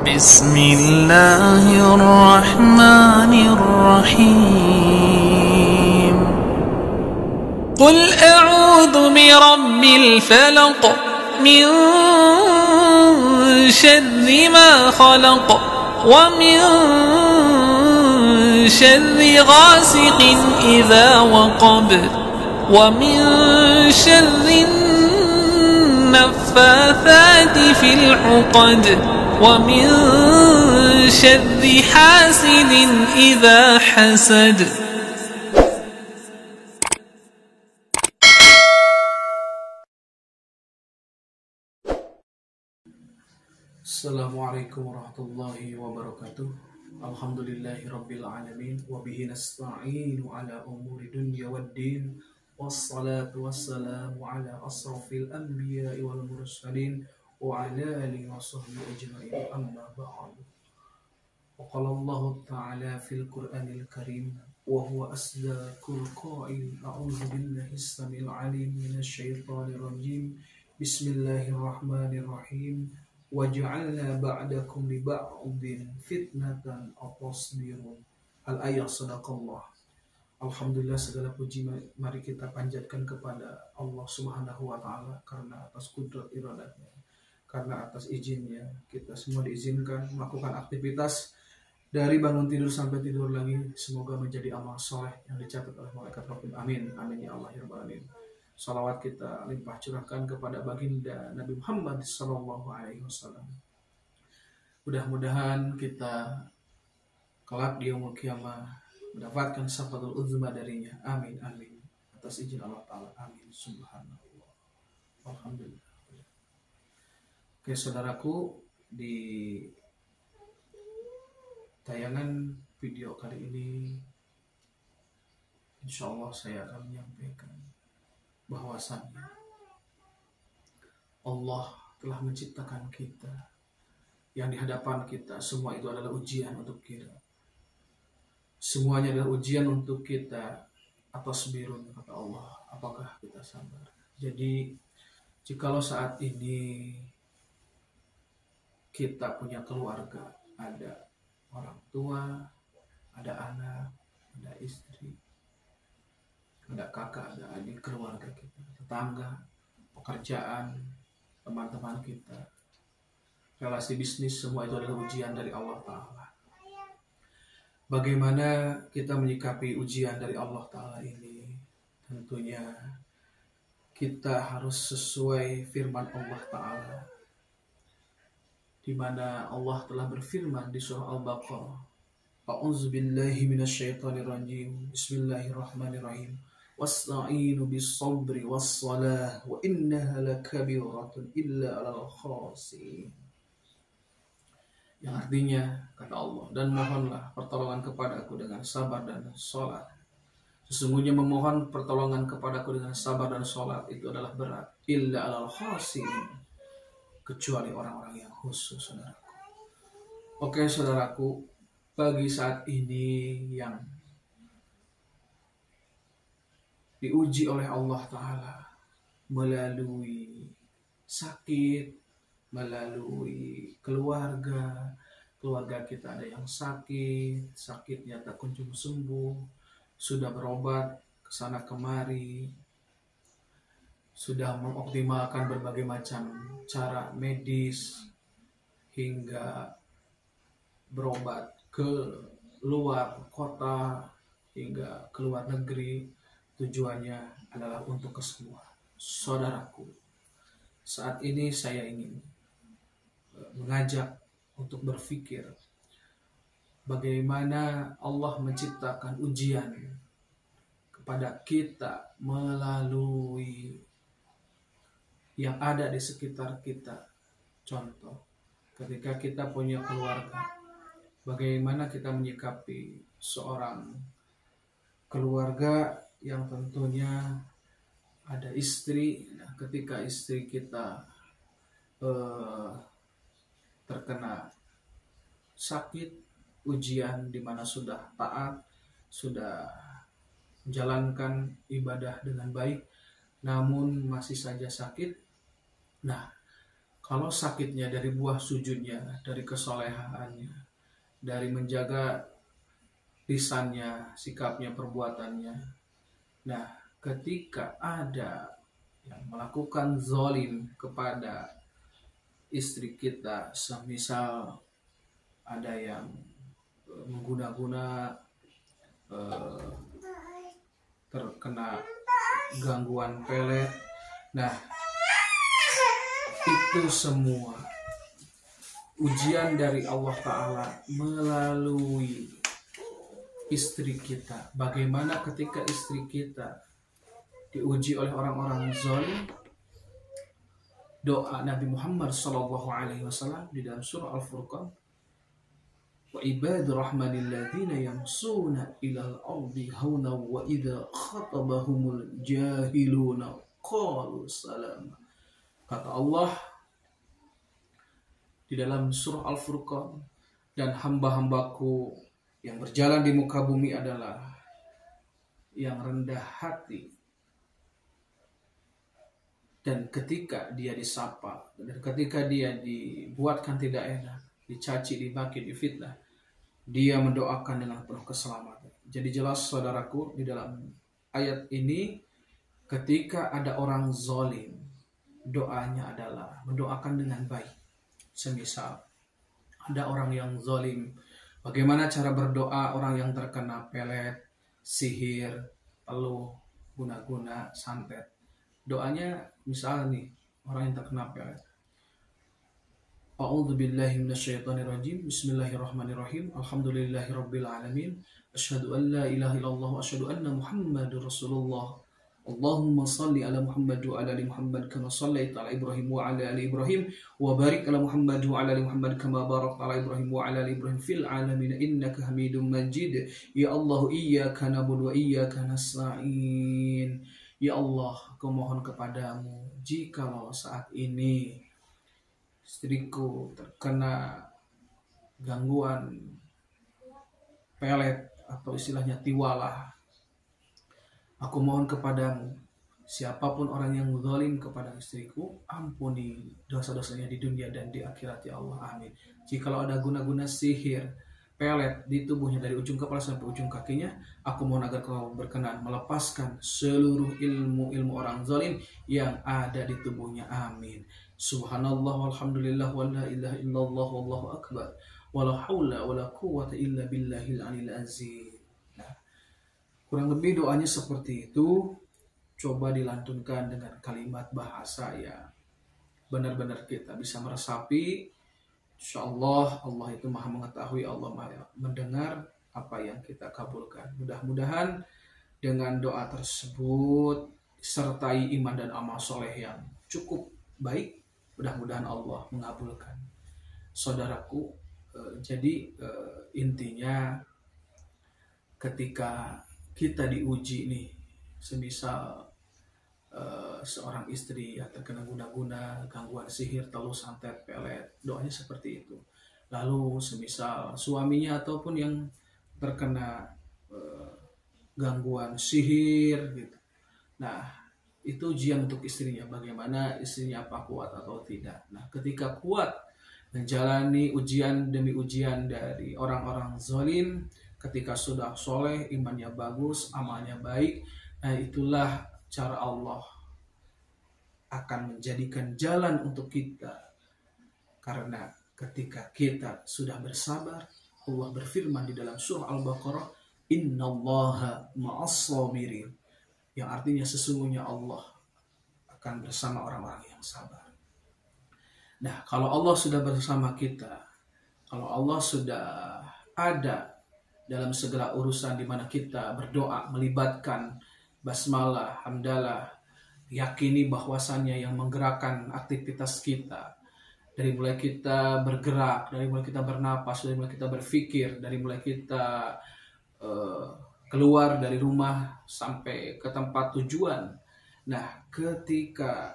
بسم الله الرحمن الرحيم قل أعوذ برب الفلق من شر ما خلق ومن شر غاسق إذا وقب ومن شر النفاثات في العقد ومن شر حاسد إذا حسد. Assalamualaikum warahmatullahi wabarakatuh. Alhamdulillahi rabbil alamin wa bihi nasta'inu ala umuri dunya waddin wassalatu wassalamu ala asrafil anbiya'i wal mursalin wa ala alihi wa sahbihi ajma'in amma ba'd. Wa qala Allah ta'ala fil Qur'anil Karim wa huwa asdaqul qa'il a'udzu billahi as-sami'il 'alim minasy syaithanir rajim. Bismillahirrahmanirrahim. وَجَعَلْنَا بَعْدَكُمْ لِبَعْضٍ فِتْنَةً أَتَصْبِرُونَ. Al-ayat sadaqallah. Alhamdulillah, segala puji mari kita panjatkan kepada Allah Subhanahu wa taala karena atas kudrat iradatnya, karena atas izinnya kita semua diizinkan melakukan aktivitas dari bangun tidur sampai tidur lagi. Semoga menjadi amal soleh yang dicatat oleh malaikat Rahim. Amin. Amin ya Allah ya Rabbal alamin. Salawat kita limpah curahkan kepada baginda Nabi Muhammad sallallahu alaihi wasallam. Mudah-mudahan kita kelak di yaumul qiyamah mendapatkan syafatul uzma darinya. Amin amin. Atas izin Allah taala. Amin. Subhanallah. Alhamdulillah. Oke, saudaraku, di tayangan video kali ini insyaallah saya akan menyampaikan bahwasannya Allah telah menciptakan kita, yang di hadapan kita semua itu adalah ujian untuk kita. Semuanya adalah ujian untuk kita. Atas birun, kata Allah, apakah kita sabar? Jadi jikalau saat ini kita punya keluarga, ada orang tua, ada anak, ada istri, ada kakak, ada adik, keluarga kita, tetangga, pekerjaan, teman-teman kita, relasi bisnis, semua itu adalah ujian dari Allah Ta'ala. Bagaimana kita menyikapi ujian dari Allah Ta'ala ini? Tentunya kita harus sesuai firman Allah Ta'ala, di mana Allah telah berfirman di surah Al-Baqarah, A'udzu billahi minasyaitonir rajim. Bismillahirrahmanirrahim. Wasta'inu bis-sabri was-salah wa innaha lakabiratun illa 'alal khashiyin. Yang artinya, kata Allah, dan mohonlah pertolongan kepadaku dengan sabar dan salat. Sesungguhnya memohon pertolongan kepadaku dengan sabar dan salat itu adalah berat. Illa 'alal khashiyin, kecuali orang-orang yang khusus, saudaraku. Oke, saudaraku, bagi saat ini yang diuji oleh Allah Ta'ala melalui sakit, melalui keluarga kita ada yang sakitnya tak kunjung sembuh, sudah berobat kesana kemari, sudah mengoptimalkan berbagai macam cara medis, hingga berobat ke luar kota, hingga ke luar negeri. Tujuannya adalah untuk kesembuhan. Saudaraku, saat ini saya ingin mengajak untuk berpikir bagaimana Allah menciptakan ujian kepada kita melalui yang ada di sekitar kita. Contoh, ketika kita punya keluarga, bagaimana kita menyikapi seorang keluarga yang tentunya ada istri. Nah, ketika istri kita terkena sakit, ujian di mana sudah taat, sudah menjalankan ibadah dengan baik, namun masih saja sakit. Nah, Kalau sakitnya dari buah sujudnya, dari kesolehannya, dari menjaga lisannya, sikapnya, perbuatannya. Nah, ketika ada yang melakukan zalim kepada istri kita, semisal ada yang mengguna-guna terkena gangguan pelet. Nah, itu semua ujian dari Allah Ta'ala melalui istri kita. Bagaimana ketika istri kita diuji oleh orang-orang zalim? Doa Nabi Muhammad SAW di dalam surah Al-Furqan, wa ibadur rahmanil ladzina yamsuna ilal ardi hauna wa idza khatabahumul jahiluna qalu salama. Kata Allah di dalam surah Al-Furqan, dan hamba-hambaku yang berjalan di muka bumi adalah yang rendah hati. Dan ketika dia disapa, dan ketika dia dibuatkan tidak enak, dicaci, dimaki, difitnah, dia mendoakan dengan penuh keselamatan. Jadi jelas saudaraku, di dalam ayat ini ketika ada orang zalim, doanya adalah mendoakan dengan baik. Semisal ada orang yang zalim, bagaimana cara berdoa orang yang terkena pelet, sihir, peluh, guna-guna, santet? Doanya misalnya nih, orang yang terkena pelet, A'udzu billahi minasyaitonir rajim. Bismillahirrahmanirrahim. Alhamdulillahirabbil alamin. Asyhadu an la ilaha illallah wa asyhadu anna Muhammadar Rasulullah. Allahumma salli ala Muhammad wa ala ali Muhammad kama shallaita ala Ibrahim wa ala ali Ibrahim wa barik ala Muhammad wa ala ali Muhammad kama barakta ala Ibrahim wa ala ali Ibrahim fil alamin innaka Hamidum Majid. Ya Allah, iyyaka na'budu wa iyyaka nasta'in. Ya Allah, aku mohon kepadamu, jikalau saat ini istriku terkena gangguan pelet atau istilahnya tiwalah, aku mohon kepadamu, siapapun orang yang zalim kepada istriku, ampuni dosa-dosanya di dunia dan di akhirat, ya Allah, amin. Jikalau ada guna-guna sihir, pelet di tubuhnya dari ujung kepala sampai ujung kakinya, aku mohon agar kau berkenan melepaskan seluruh ilmu orang zalim yang ada di tubuhnya, amin. Subhanallah walhamdulillah wa la ilaha illallah wallahu akbar wa la haula wa la quwwata illa billahil aliyil azim. Nah, kurang lebih doanya seperti itu. Coba dilantunkan dengan kalimat bahasa yang benar-benar kita bisa meresapi. InsyaAllah Allah itu maha mengetahui, Allah maha mendengar apa yang kita kabulkan. Mudah-mudahan dengan doa tersebut sertai iman dan amal soleh yang cukup baik, mudah-mudahan Allah mengabulkan. Saudaraku, jadi intinya ketika kita diuji nih, semisal seorang istri yang terkena guna-guna, gangguan sihir, teluh, santet, pelet, doanya seperti itu. Lalu semisal suaminya ataupun yang terkena gangguan sihir gitu. Nah, itu ujian untuk istrinya, bagaimana istrinya apa kuat atau tidak. Nah, ketika kuat menjalani ujian demi ujian dari orang-orang zalim, ketika sudah soleh, imannya bagus, amalnya baik, nah itulah cara Allah akan menjadikan jalan untuk kita. Karena ketika kita sudah bersabar, Allah berfirman di dalam surah Al-Baqarah, innallaha ma'as-sabirin, yang artinya sesungguhnya Allah akan bersama orang-orang yang sabar. Nah, kalau Allah sudah bersama kita, kalau Allah sudah ada dalam segala urusan di mana kita berdoa melibatkan basmalah, hamdalah, yakini bahwasannya yang menggerakkan aktivitas kita, dari mulai kita bergerak, dari mulai kita bernapas, dari mulai kita berpikir, dari mulai kita keluar dari rumah sampai ke tempat tujuan. Nah, ketika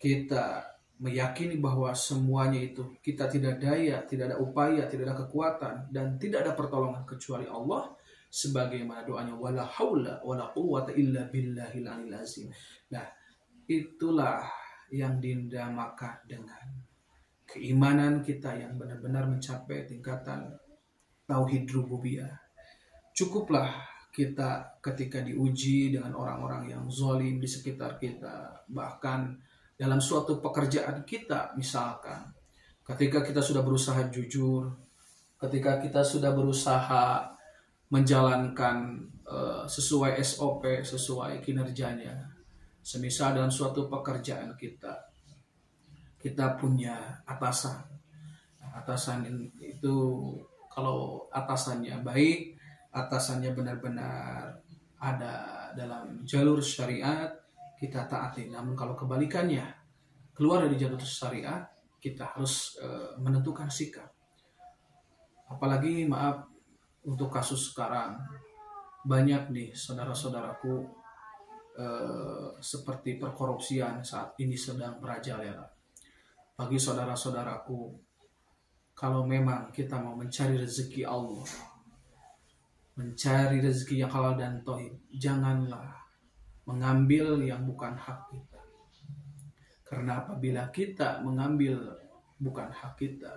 kita meyakini bahwa semuanya itu kita tidak daya, tidak ada upaya, tidak ada kekuatan, dan tidak ada pertolongan kecuali Allah, sebagaimana doanya wala haula wala quwwata illa billahil aliyil azim. Nah, itulah yang dinamakan dengan keimanan kita yang benar-benar mencapai tingkatan tauhid rububiyah. Cukuplah kita ketika diuji dengan orang-orang yang zalim di sekitar kita, bahkan dalam suatu pekerjaan kita, misalkan ketika kita sudah berusaha jujur, ketika kita sudah berusaha menjalankan sesuai SOP, sesuai kinerjanya. Semisal dalam suatu pekerjaan kita punya atasan. Atasan itu kalau atasannya baik, atasannya benar-benar ada dalam jalur syariat, kita taati. Namun kalau kebalikannya, keluar dari jalur syariat, kita harus menentukan sikap. Apalagi maaf, untuk kasus sekarang, banyak nih saudara-saudaraku seperti perkorupsian saat ini sedang merajalela. Bagi saudara-saudaraku, kalau memang kita mau mencari rezeki Allah, mencari rezeki yang halal dan thayyib, janganlah mengambil yang bukan hak kita. Karena apabila kita mengambil bukan hak kita,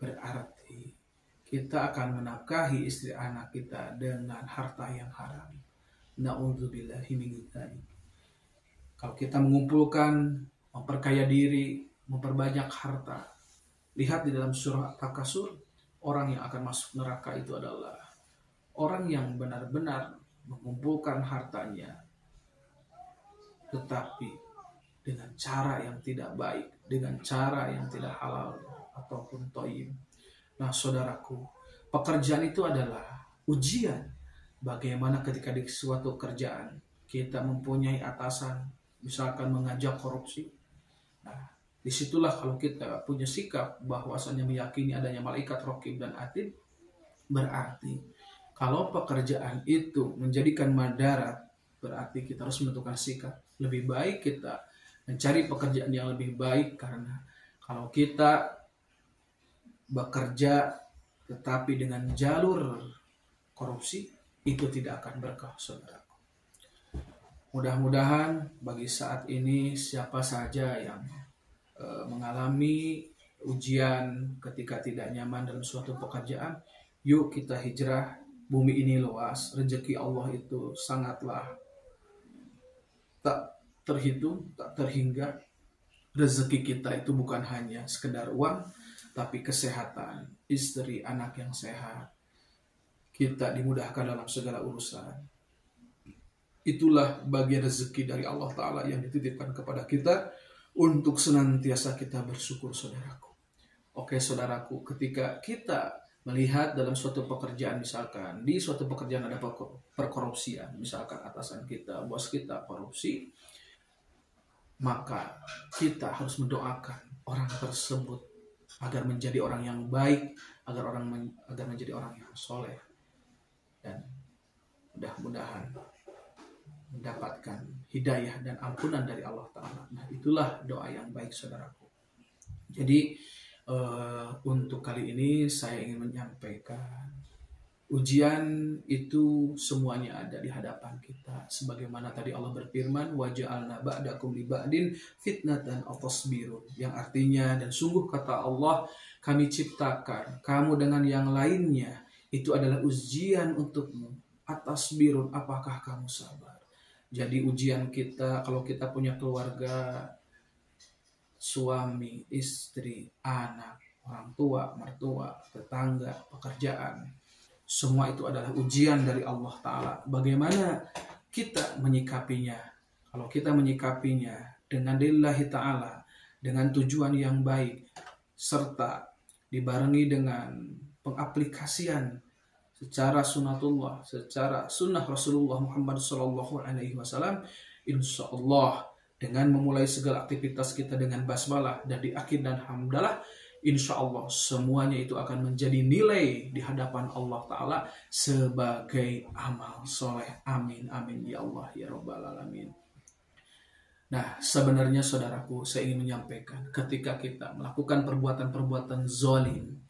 berarti kita akan menafkahi istri anak kita dengan harta yang haram. Na'udzubillahi min dzalik. Kalau kita mengumpulkan, memperkaya diri, memperbanyak harta, lihat di dalam surah At-Takasur, orang yang akan masuk neraka itu adalah orang yang benar-benar mengumpulkan hartanya, tetapi dengan cara yang tidak baik, dengan cara yang tidak halal ataupun thayyib. Nah, saudaraku, pekerjaan itu adalah ujian. Bagaimana ketika di suatu kerjaan kita mempunyai atasan, misalkan mengajak korupsi. Nah, disitulah kalau kita punya sikap bahwasannya meyakini adanya malaikat raqib dan atid, berarti kalau pekerjaan itu menjadikan madarat, berarti kita harus menentukan sikap. Lebih baik kita mencari pekerjaan yang lebih baik, karena kalau kita bekerja tetapi dengan jalur korupsi, itu tidak akan berkah, saudaraku. Mudah-mudahan bagi saat ini siapa saja yang mengalami ujian ketika tidak nyaman dalam suatu pekerjaan, yuk kita hijrah. Bumi ini luas, rezeki Allah itu sangatlah tak terhitung, tak terhingga. Rezeki kita itu bukan hanya sekedar uang, tapi kesehatan, istri, anak yang sehat. Kita dimudahkan dalam segala urusan. Itulah bagian rezeki dari Allah Ta'ala yang dititipkan kepada kita untuk senantiasa kita bersyukur, saudaraku. Oke, saudaraku, ketika kita melihat dalam suatu pekerjaan, misalkan di suatu pekerjaan ada perkorupsian, misalkan atasan kita, bos kita korupsi, maka kita harus mendoakan orang tersebut agar menjadi orang yang baik, agar menjadi orang yang soleh, dan mudah-mudahan mendapatkan hidayah dan ampunan dari Allah Ta'ala. Nah, itulah doa yang baik, saudaraku. Jadi untuk kali ini saya ingin menyampaikan, ujian itu semuanya ada di hadapan kita. Sebagaimana tadi Allah berfirman, waja'alna ba'dakum li ba'din fitnatan aw tasbirun, yang artinya, dan sungguh kata Allah, kami ciptakan kamu dengan yang lainnya itu adalah ujian untukmu. Atas birun, apakah kamu sabar? Jadi ujian kita, kalau kita punya keluarga, suami, istri, anak, orang tua, mertua, tetangga, pekerjaan, semua itu adalah ujian dari Allah Ta'ala. Bagaimana kita menyikapinya? Kalau kita menyikapinya dengan lillahi ta'ala, dengan tujuan yang baik, serta dibarengi dengan pengaplikasian secara sunatullah, secara sunnah Rasulullah Muhammad SAW, insya Allah dengan memulai segala aktivitas kita dengan basmalah dan diakhir dan hamdalah, insya Allah semuanya itu akan menjadi nilai di hadapan Allah Ta'ala sebagai amal soleh. Amin, amin, ya Allah, ya Rabbal Alamin. Nah, sebenarnya saudaraku, saya ingin menyampaikan, ketika kita melakukan perbuatan-perbuatan zalim,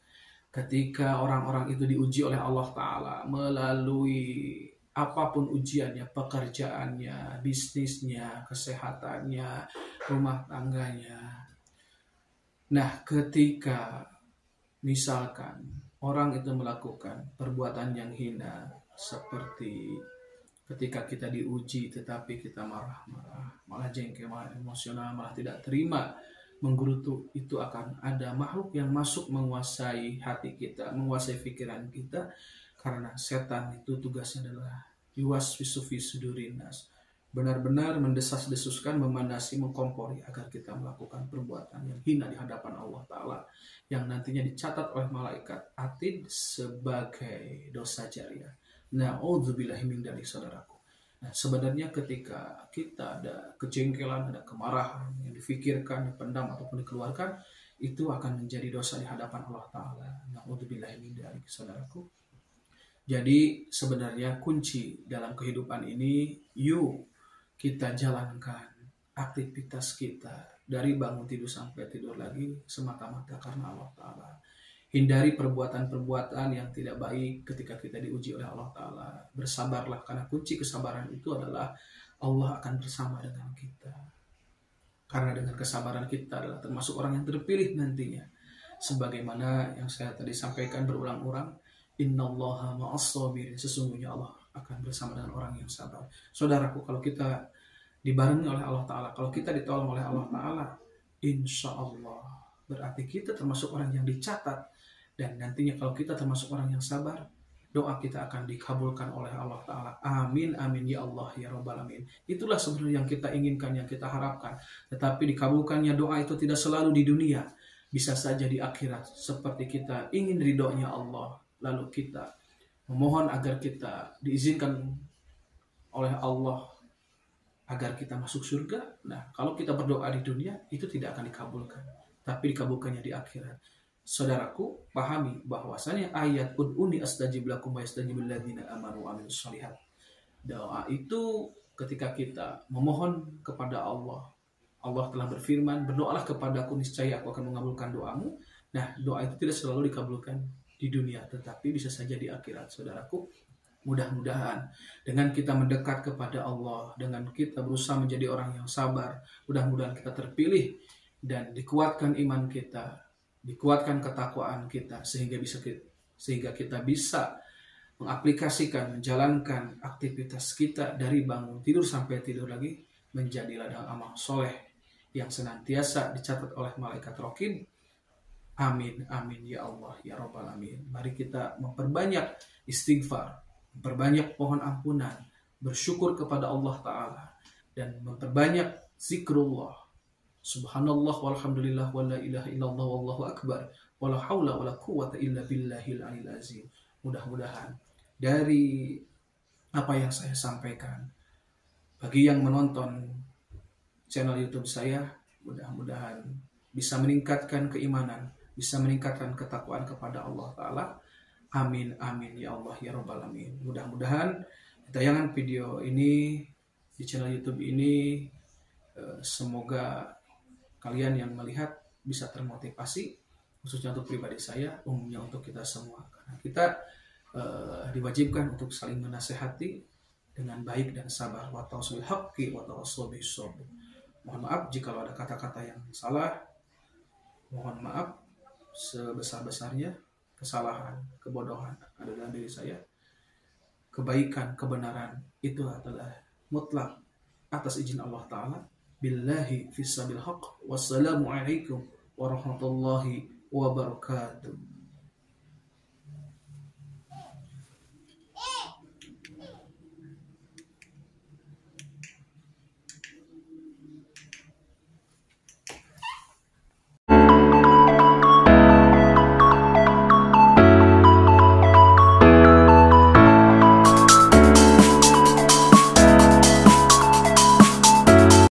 ketika orang-orang itu diuji oleh Allah Ta'ala melalui apapun ujiannya, pekerjaannya, bisnisnya, kesehatannya, rumah tangganya. Nah, ketika misalkan orang itu melakukan perbuatan yang hina, seperti ketika kita diuji tetapi kita marah-marah, malah jengkel, malah emosional, malah tidak terima, menggerutu, itu akan ada makhluk yang masuk menguasai hati kita, menguasai pikiran kita, karena setan itu tugasnya adalah yuwaswisu fi sudurinas, benar-benar mendesas-desuskan, memanasi, mengkompori agar kita melakukan perbuatan yang hina di hadapan Allah Ta'ala, yang nantinya dicatat oleh malaikat atid sebagai dosa jariah. Na'udzubillahi min dzalik, saudaraku. Nah, sebenarnya ketika kita ada kejengkelan, ada kemarahan yang difikirkan, dipendam ataupun dikeluarkan, itu akan menjadi dosa di hadapan Allah Ta'ala. Na'udzubillahi min dzalik, saudaraku. Jadi sebenarnya kunci dalam kehidupan ini, yuk kita jalankan aktivitas kita dari bangun tidur sampai tidur lagi semata-mata karena Allah Ta'ala. Hindari perbuatan-perbuatan yang tidak baik ketika kita diuji oleh Allah Ta'ala. Bersabarlah, karena kunci kesabaran itu adalah Allah akan bersama dengan kita. Karena dengan kesabaran kita adalah termasuk orang yang terpilih nantinya. Sebagaimana yang saya tadi sampaikan berulang-ulang, innallaha ma'as-sabirin, sesungguhnya Allah akan bersama dengan orang yang sabar. Saudaraku, kalau kita dibarengi oleh Allah Ta'ala, kalau kita ditolong oleh Allah Ta'ala, insya Allah berarti kita termasuk orang yang dicatat. Dan nantinya kalau kita termasuk orang yang sabar, doa kita akan dikabulkan oleh Allah Ta'ala. Amin, amin, ya Allah, ya Rabbal Alamin. Itulah sebenarnya yang kita inginkan, yang kita harapkan. Tetapi dikabulkannya doa itu tidak selalu di dunia, bisa saja di akhirat. Seperti kita ingin ridhonya Allah, lalu kita memohon agar kita diizinkan oleh Allah agar kita masuk surga. Nah, kalau kita berdoa di dunia, itu tidak akan dikabulkan, tapi dikabulkannya di akhirat. Saudaraku, pahami bahwasanya ayat ud'uni astajib lakum wa yastajibul ladzina amanu wa amilus shalihat. Doa itu ketika kita memohon kepada Allah, Allah telah berfirman, berdoalah kepadaku, niscaya aku akan mengabulkan doamu. Nah, doa itu tidak selalu dikabulkan di dunia, tetapi bisa saja di akhirat. Saudaraku, mudah-mudahan dengan kita mendekat kepada Allah, dengan kita berusaha menjadi orang yang sabar, mudah-mudahan kita terpilih dan dikuatkan iman kita, dikuatkan ketakwaan kita, sehingga kita bisa mengaplikasikan, menjalankan aktivitas kita dari bangun tidur sampai tidur lagi menjadi ladang amal soleh yang senantiasa dicatat oleh malaikat raqib. Amin, amin, ya Allah, ya Rabbal Alamin. Mari kita memperbanyak istighfar, memperbanyak pohon ampunan, bersyukur kepada Allah Ta'ala, dan memperbanyak zikrullah. Subhanallah walhamdulillah wa la ilaha illallah wallahu akbar wa la haula wa la quwwata illa billahil aliyil azim. Mudah-mudahan dari apa yang saya sampaikan, bagi yang menonton channel YouTube saya, mudah-mudahan bisa meningkatkan keimanan, bisa meningkatkan ketakwaan kepada Allah Ta'ala. Amin, amin, ya Allah, ya Rabbal Alamin. Mudah-mudahan tayangan video ini di channel YouTube ini semoga kalian yang melihat bisa termotivasi, khususnya untuk pribadi saya, umumnya untuk kita semua. Karena kita diwajibkan untuk saling menasehati dengan baik dan sabar. Wa tawassul bil haqqi wa tawassul bis sabr. Mohon maaf jika ada kata-kata yang salah. Mohon maaf sebesar-besarnya. Kesalahan, kebodohan ada dalam diri saya. Kebaikan, kebenaran itu adalah mutlak atas izin Allah Ta'ala. Billahi fissabil haqq. Wassalamualaikum warahmatullahi wabarakatuh.